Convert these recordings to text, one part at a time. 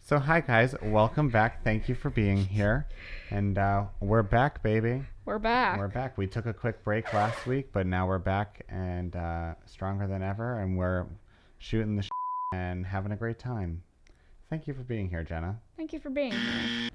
So, hi guys, welcome back. Thank you for being here. And we're back, baby. We're back. We're back. We took a quick break last week, but now we're back and stronger than ever. And we're shooting the and having a great time. Thank you for being here, Jenna. Thank you for being here.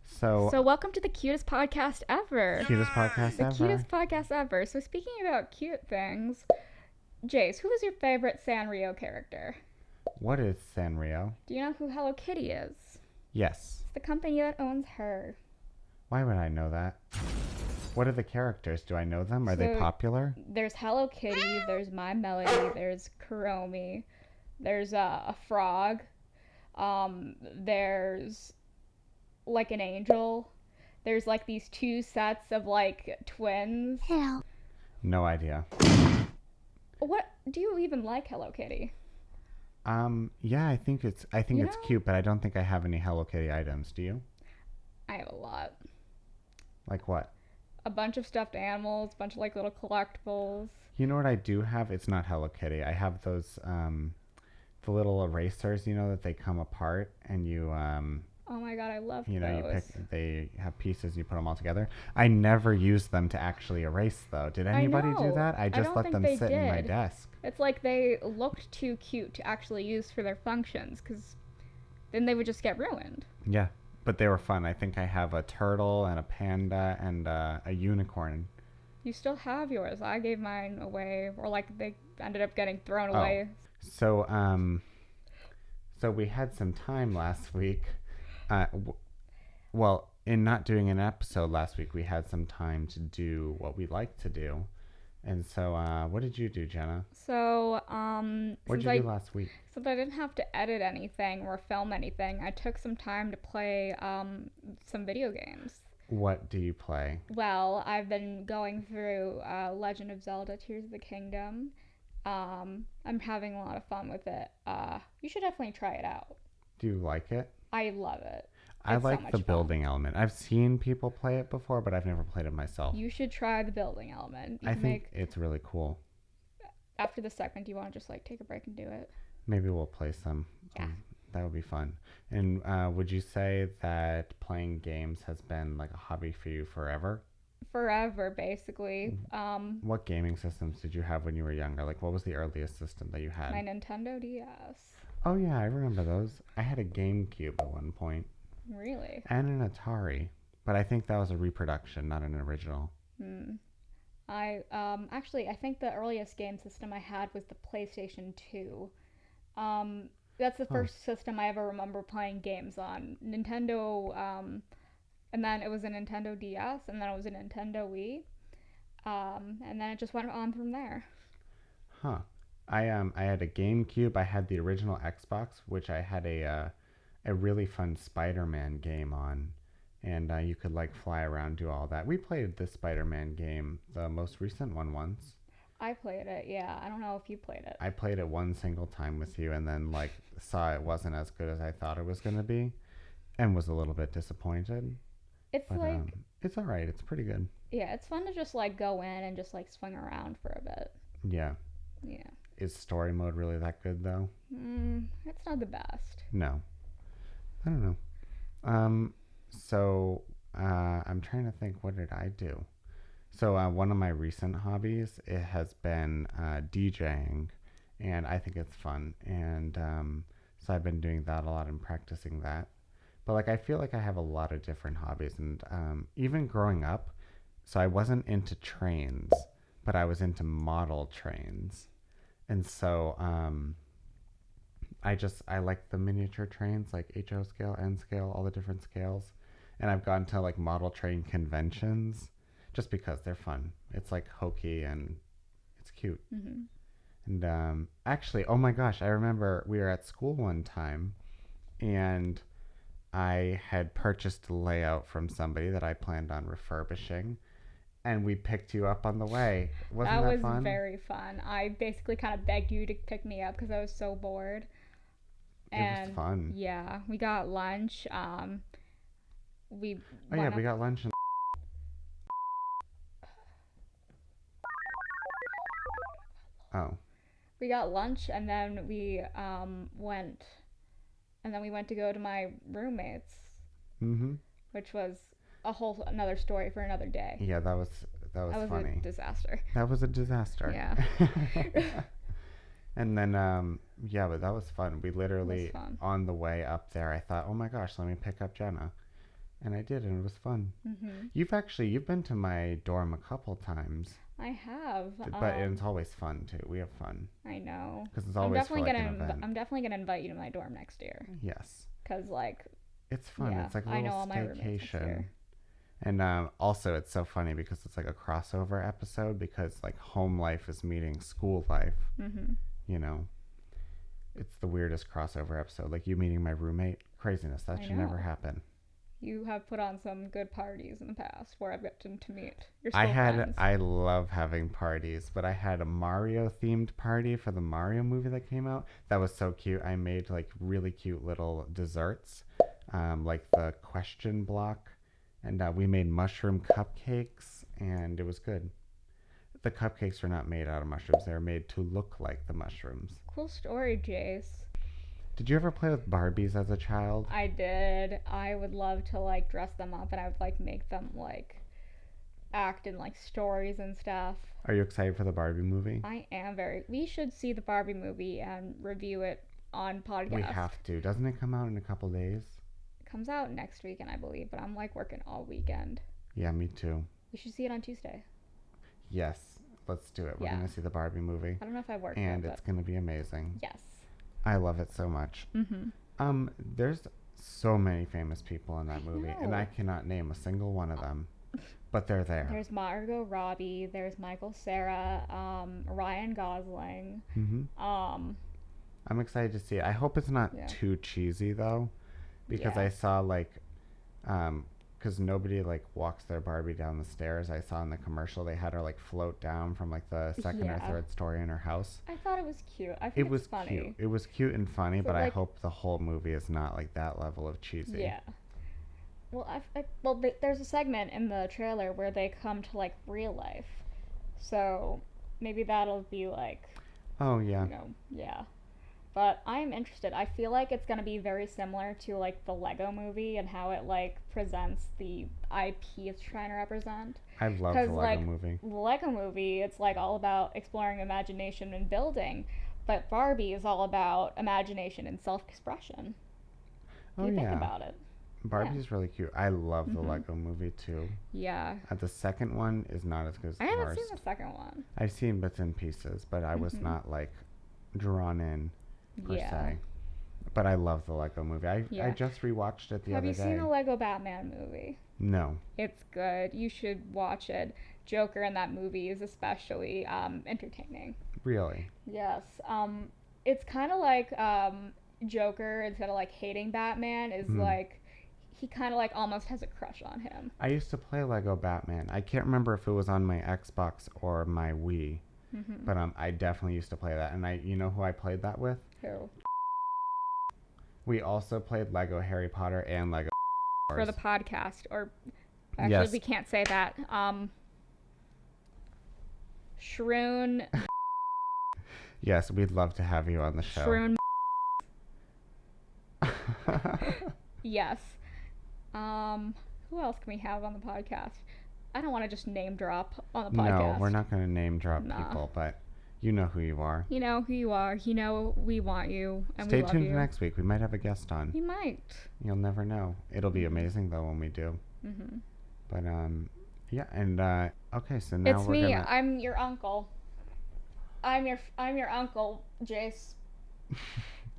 So, welcome to the cutest podcast ever. cutest podcast The ever. cutest podcast ever. So, speaking about cute things, Jace, who is your favorite Sanrio character? What is Sanrio? Do you know who Hello Kitty is? Yes. It's the company that owns her. Why would I know that? What are the characters? Do I know them? Are they popular? There's Hello Kitty, there's My Melody, there's Kuromi, there's a frog, there's like an angel, there's like these two sets of like twins. Hello. No idea. What do you even like Hello Kitty? Yeah, I think it's cute, but I don't think I have any Hello Kitty items. Do you? I have a lot. Like what? A bunch of stuffed animals, a bunch of like little collectibles. You know what I do have? It's not Hello Kitty. I have those the little erasers, that they come apart and you Oh my god, I love you those. they have pieces, you put them all together. I never use them to actually erase though. Did anybody do know. that? I just don't let think them they sit in my did. desk. It's like they looked too cute to actually use for their functions because then they would just get ruined. Yeah, but they were fun. I think I have a turtle and a panda and a unicorn. You still have yours. I gave mine away, or like they ended up getting thrown away. So so we had some time last week. Well, in not doing an episode last week, we had some time to do what we like to do. And so, what did you do, Jenna? So, What did you do last week? since I didn't have to edit anything or film anything, I took some time to play some video games. What do you play? Well, I've been going through Legend of Zelda: Tears of the Kingdom. I'm having a lot of fun with it. You should definitely try it out. Do you like it? I love it. I It's so like much the fun. building element. I've seen people play it before, but I've never played it myself. You should try the building element. I think it's really cool. After this segment, do you want to just like take a break and do it? Maybe we'll play some. Yeah. That would be fun. And would you say that playing games has been like a hobby for you forever? Forever, basically. What gaming systems did you have when you were younger? Like, what was the earliest system that you had? My Nintendo DS. Oh, yeah, I remember those. I had a GameCube at one point. Really? And an Atari. But I think that was a reproduction, not an original. I actually I think the earliest game system I had was the PlayStation 2. That's the first system I ever remember playing games on. Nintendo, and then it was a Nintendo DS, and then it was a Nintendo Wii, and then it just went on from there. Huh. I had a GameCube. I had the original Xbox, which I had a really fun Spider-Man game on, and you could like fly around, do all that. We played the Spider-Man game, the most recent one, once. I played it, yeah. I don't know if you played it. I played it one single time with you, and then like saw it wasn't as good as I thought it was gonna be, and was a little bit disappointed. It's But like, it's all right. It's pretty good. yeah, it's fun to just like go in and just like swing around for a bit. Yeah. Yeah. Is story mode really that good though? It's not the best. No. I don't know. So I'm trying to think, what did I do? So one of my recent hobbies, it has been DJing, and I think it's fun. And so I've been doing that a lot and practicing that. But like I feel like I have a lot of different hobbies, and even growing up, so I wasn't into trains, but I was into model trains. And so I like the miniature trains, like HO scale, N scale, all the different scales. And I've gone to like model train conventions just because they're fun. It's like hokey and it's cute. And actually, oh my gosh, I remember we were at school one time and I had purchased a layout from somebody that I planned on refurbishing. And we picked you up on the way. Wasn't that fun? That was very fun. I basically kind of begged you to pick me up because I was so bored. It was fun. Yeah, we got lunch. We Oh yeah, we got lunch. Oh. We got lunch and then we went and then we went to go to my roommate's, Mm-hmm. which was a whole another story for another day. Yeah, that was That was a funny. disaster. That was a disaster. Yeah. And then yeah, but that was fun. We It was literally fun. on the way up there, I thought, oh my gosh, let me pick up Jenna, and I did, and it was fun. Mhm. You've been to my dorm a couple times, I have. but it's always fun too. We have fun I know. because it's always for like an event. I'm definitely gonna invite you to my dorm next year. Yes, Cause like, it's fun. yeah, It's like a I know little all my roommates next staycation. year. And also, it's so funny because it's like a crossover episode because like home life is meeting school life. Mhm. You know, it's the weirdest crossover episode. Like you meeting my roommate, craziness. That I should never know. happen. You have put on some good parties in the past where I've gotten to meet your school friends. I love having parties, but I had a Mario themed party for the Mario movie that came out. That was so cute. I made like really cute little desserts, like the question block, and we made mushroom cupcakes, and it was good. The cupcakes were not made out of mushrooms. They were made to look like the mushrooms. Cool story, Jace. Did you ever play with Barbies as a child? I did. I would love to like dress them up and I would like make them like act in like stories and stuff. Are you excited for the Barbie movie? I am very. We should see the Barbie movie and review it on podcast. We have to. Doesn't it come out in a couple days? It comes out next weekend, I believe, but I'm like working all weekend. Yeah, me too. We should see it on Tuesday. Yes, let's do it. We're Yeah. going to see the Barbie movie. I don't know if I work. And there, it's going to be amazing. yes. I love it so much. Mhm. There's so many famous people in that movie, and know. I cannot name a single one of them, but they're there. There's Margot Robbie. There's Michael Cera. Ryan Gosling. Mm-hmm. Um. I'm excited to see it. I hope it's not Yeah. too cheesy though, because Yeah. I saw like, because nobody like walks their Barbie down the stairs. I saw in the commercial they had her like float down from like the second or Yeah. third story in her house. I thought it was cute. I It think was it's funny. cute. It was cute and funny, So, but I like- hope the whole movie is not like that level of cheesy. Yeah. Well, there's a segment in the trailer where they come to like real life, so maybe that'll be like, Oh yeah. yeah. But I'm interested. I feel like it's gonna be very similar to like the Lego movie and how it like presents the IP it's trying to represent. I love 'Cause, the Lego like, movie. The Lego movie, it's like all about exploring imagination and building, but Barbie is all about imagination and self-expression. Oh If you yeah. think about it. Barbie's really cute. I love the Mhm. Lego movie too. Yeah. The second one is not as good as I the haven't first. seen the second one. I've seen bits and pieces, but I was Mhm. not like drawn in per Yeah. se. But I love the Lego movie. I Yeah. just rewatched it the Have other you day. seen the Lego Batman movie? No. It's good. You should watch it. Joker in that movie is especially entertaining. Really? Yes. It's kind of like Joker, instead of like hating Batman, is Mhm. like he kind of like almost has a crush on him. I used to play Lego Batman. I can't remember if it was on my Xbox or my Wii, Mm-hmm. but I definitely used to play that. And you know who I played that with? Who? We also played Lego Harry Potter and Lego For the podcast, or actually Yes. we can't say that. Shroon. Yes, we'd love to have you on the show. Shroon. Yes. Who else can we have on the podcast? I don't want to just name drop on the podcast. No, we're not going to name drop Nah. people, but you know who you are. You know who you are. You know we want you, and Stay we love tuned you. for next week. We might have a guest on. We might. You'll never know. It'll be amazing though when we do. Mm-hmm. But yeah, and okay, so now It's we're me. gonna. I'm your uncle. I'm your uncle, Jace.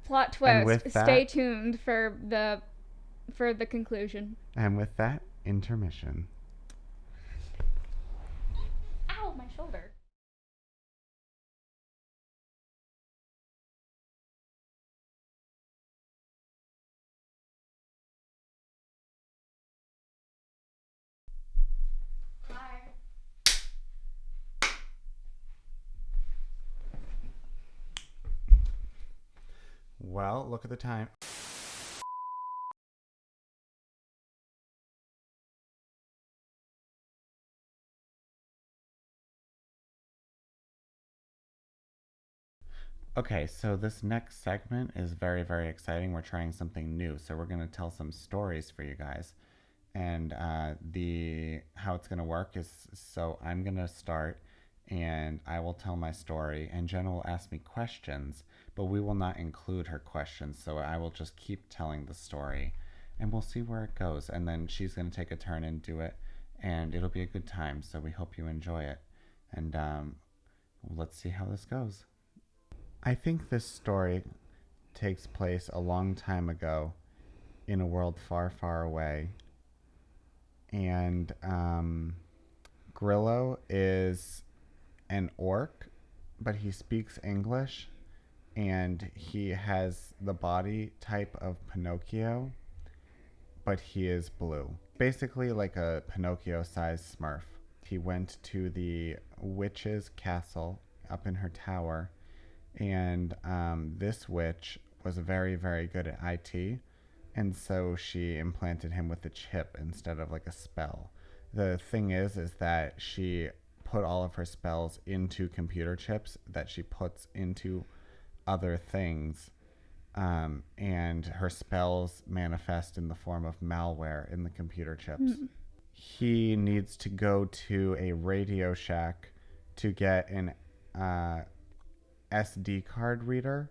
Plot And with twist. that- Stay tuned for the conclusion. And with that, intermission. Ow, my shoulder. Hi. Well, look at the time. Okay, so this next segment is very, very exciting. We're trying something new. So we're going to tell some stories for you guys. And the how it's going to work is so I'm going to start and I will tell my story and Jenna will ask me questions, but we will not include her questions. So I will just keep telling the story and we'll see where it goes. And then she's going to take a turn and do it and it'll be a good time. So we hope you enjoy it. And let's see how this goes. I think this story takes place a long time ago in a world far, far away. And Grillo is an orc, but he speaks English and he has the body type of Pinocchio, but he is blue. Basically, like a Pinocchio sized smurf. He went to the witch's castle up in her tower, and this witch was very, very good at IT, and so she implanted him with a chip instead of like a spell. The thing is that she put all of her spells into computer chips that she puts into other things, and her spells manifest in the form of malware in the computer chips. He needs to go to a Radio Shack to get an SD card reader,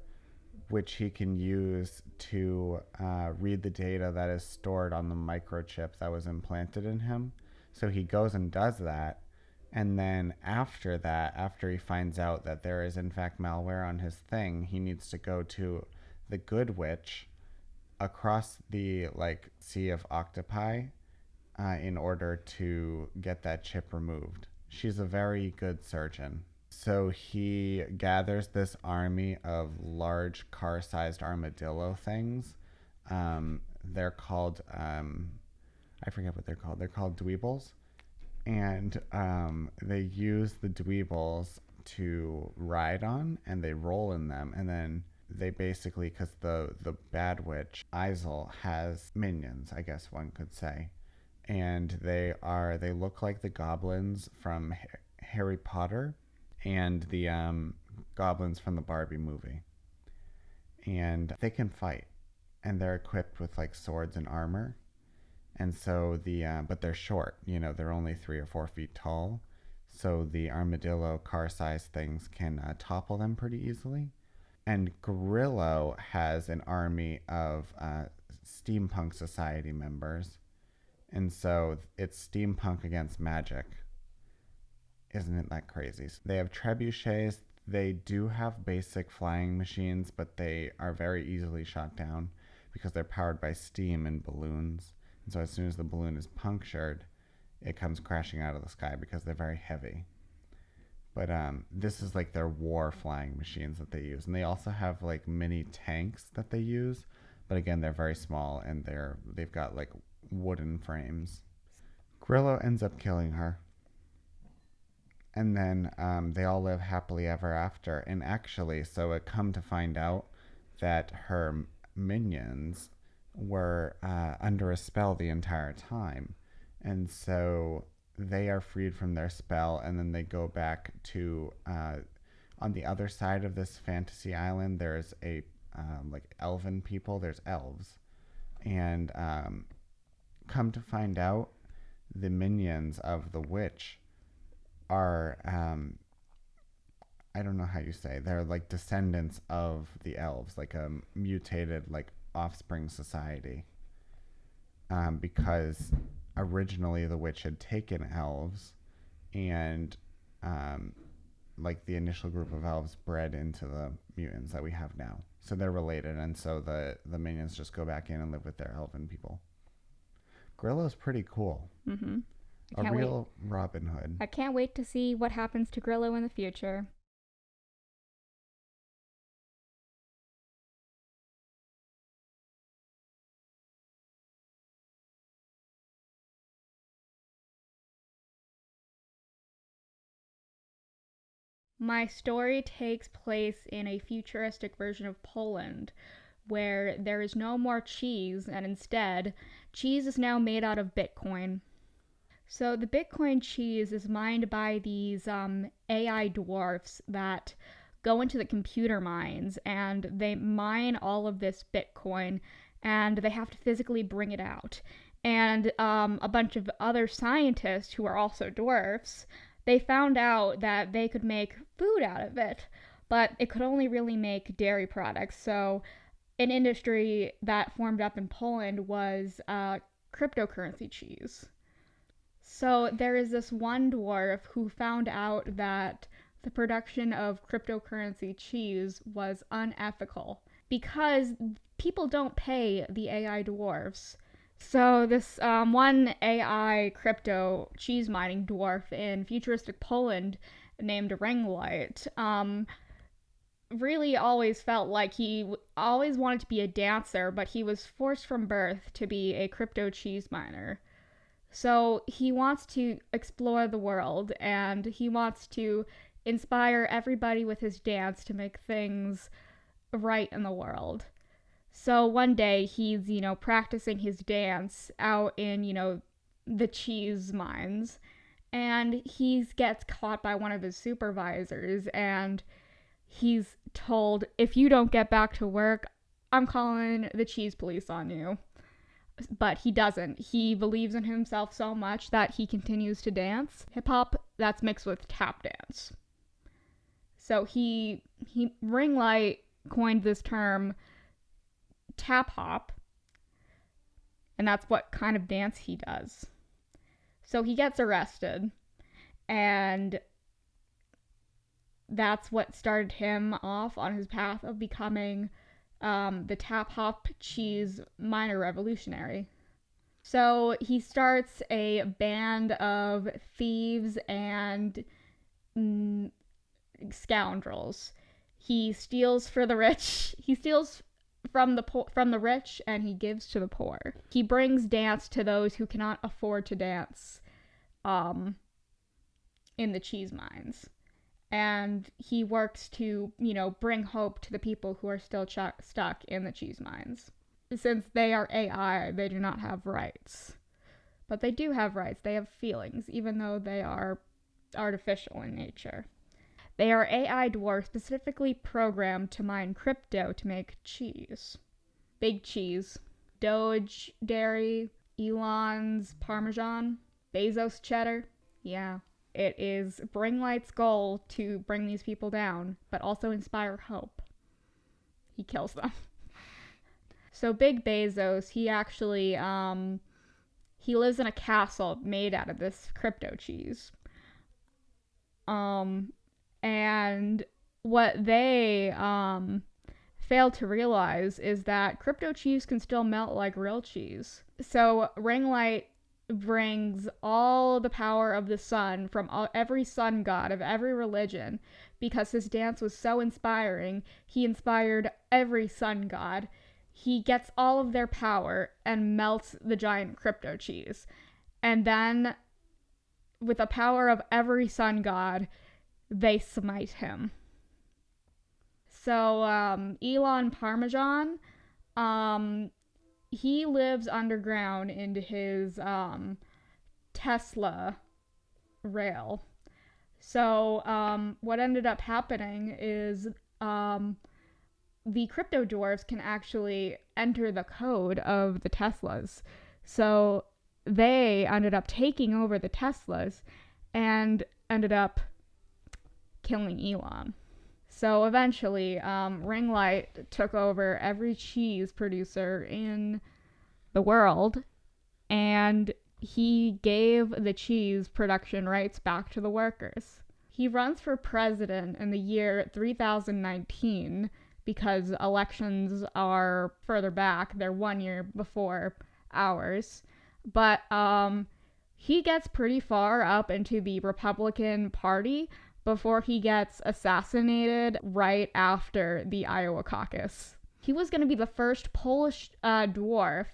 which he can use to read the data that is stored on the microchip that was implanted in him. So he goes and does that. And then after that, after he finds out that there is in fact malware on his thing, he needs to go to the good witch across the like sea of octopi in order to get that chip removed. She's a very good surgeon. So he gathers this army of large car-sized armadillo things. They're called I forget what they're called. They're called dweebles, and they use the dweebles to ride on, and they roll in them, and then they basically, because the bad witch Isel has minions, I guess one could say, and they look like the goblins from Harry Potter and the goblins from the Barbie movie, and they can fight, and they're equipped with like swords and armor, and so but they're short. They're only 3 or 4 feet tall, so the armadillo car-sized things can topple them pretty easily. And Grillo has an army of steampunk society members, and so it's steampunk against magic. Isn't it that crazy? They have trebuchets. They do have basic flying machines, but they are very easily shot down because they're powered by steam and balloons. And so as soon as the balloon is punctured, it comes crashing out of the sky because they're very heavy. But this is like their war flying machines that they use. And they also have like mini tanks that they use. But again, they're very small and they've got like wooden frames. Grillo ends up killing her. And then they all live happily ever after. And actually, so it come to find out that her minions were under a spell the entire time. And so they are freed from their spell, and then they go back to on the other side of this fantasy island. There's a like elven people. There's elves, and come to find out, the minions of the witch are I don't know how you say, they're like descendants of the elves, like a mutated like offspring society, because originally the witch had taken elves, and like the initial group of elves bred into the mutants that we have now, so they're related, and so the minions just go back in and live with their elven people. Grillo's pretty cool. A real Robin Hood. I can't wait to see what happens to Grillo in the future. My story takes place in a futuristic version of Poland where there is no more cheese, and instead, cheese is now made out of Bitcoin. So the Bitcoin cheese is mined by these AI dwarfs that go into the computer mines and they mine all of this Bitcoin, and they have to physically bring it out. And a bunch of other scientists who are also dwarfs, they found out that they could make food out of it, but it could only really make dairy products. So an industry that formed up in Poland was cryptocurrency cheese. So there is this one dwarf who found out that the production of cryptocurrency cheese was unethical because people don't pay the AI dwarves. So this one AI crypto cheese mining dwarf in futuristic Poland named Ringlight really always felt like he always wanted to be a dancer, but he was forced from birth to be a crypto cheese miner. So he wants to explore the world, and he wants to inspire everybody with his dance to make things right in the world. So one day he's, practicing his dance out in, the cheese mines, and he gets caught by one of his supervisors, and he's told, if you don't get back to work, I'm calling the cheese police on you. But he doesn't. He believes in himself so much that he continues to dance. Hip hop that's mixed with tap dance. So Ringlight coined this term tap hop, and that's what kind of dance he does. So he gets arrested, and that's what started him off on his path of becoming the tap hop cheese miner revolutionary. So he starts a band of thieves and scoundrels. He steals for the rich. He steals from the rich, and he gives to the poor. He brings dance to those who cannot afford to dance in the cheese mines. And he works to, bring hope to the people who are still stuck in the cheese mines. Since they are AI, they do not have rights. But they do have rights. They have feelings, even though they are artificial in nature. They are AI dwarfs specifically programmed to mine crypto to make cheese. Big cheese. Doge dairy, Elon's Parmesan, Bezos cheddar. Yeah. It is Ringlight's goal to bring these people down, but also inspire hope. He kills them. So Big Bezos, he actually, he lives in a castle made out of this crypto cheese. And what they fail to realize is that crypto cheese can still melt like real cheese. So Ringlight brings all the power of the sun from every sun god of every religion. Because his dance was so inspiring, he inspired every sun god. He gets all of their power and melts the giant crypto cheese. And then, with the power of every sun god, they smite him. So, Elon Parmesan, he lives underground into his Tesla rail. So what ended up happening is the crypto dwarves can actually enter the code of the Teslas. So they ended up taking over the Teslas and ended up killing Elon. So eventually, Ringlight took over every cheese producer in the world, and he gave the cheese production rights back to the workers. He runs for president in the year 3019 because elections are further back. They're 1 year before ours. But he gets pretty far up into the Republican Party before he gets assassinated right after the Iowa caucus. He was going to be the first Polish dwarf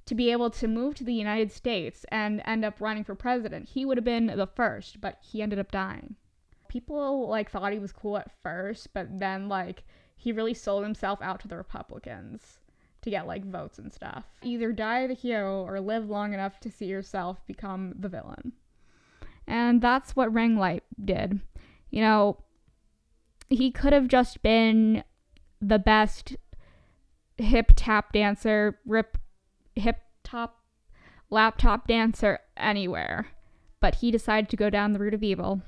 to be able to move to the United States and end up running for president. He would have been the first, but he ended up dying. People thought he was cool at first, but then he really sold himself out to the Republicans to get votes and stuff. Either die the hero or live long enough to see yourself become the villain. And that's what Ringlight did. he could have just been the best hip tap dancer, hip top laptop dancer anywhere. But he decided to go down the route of evil.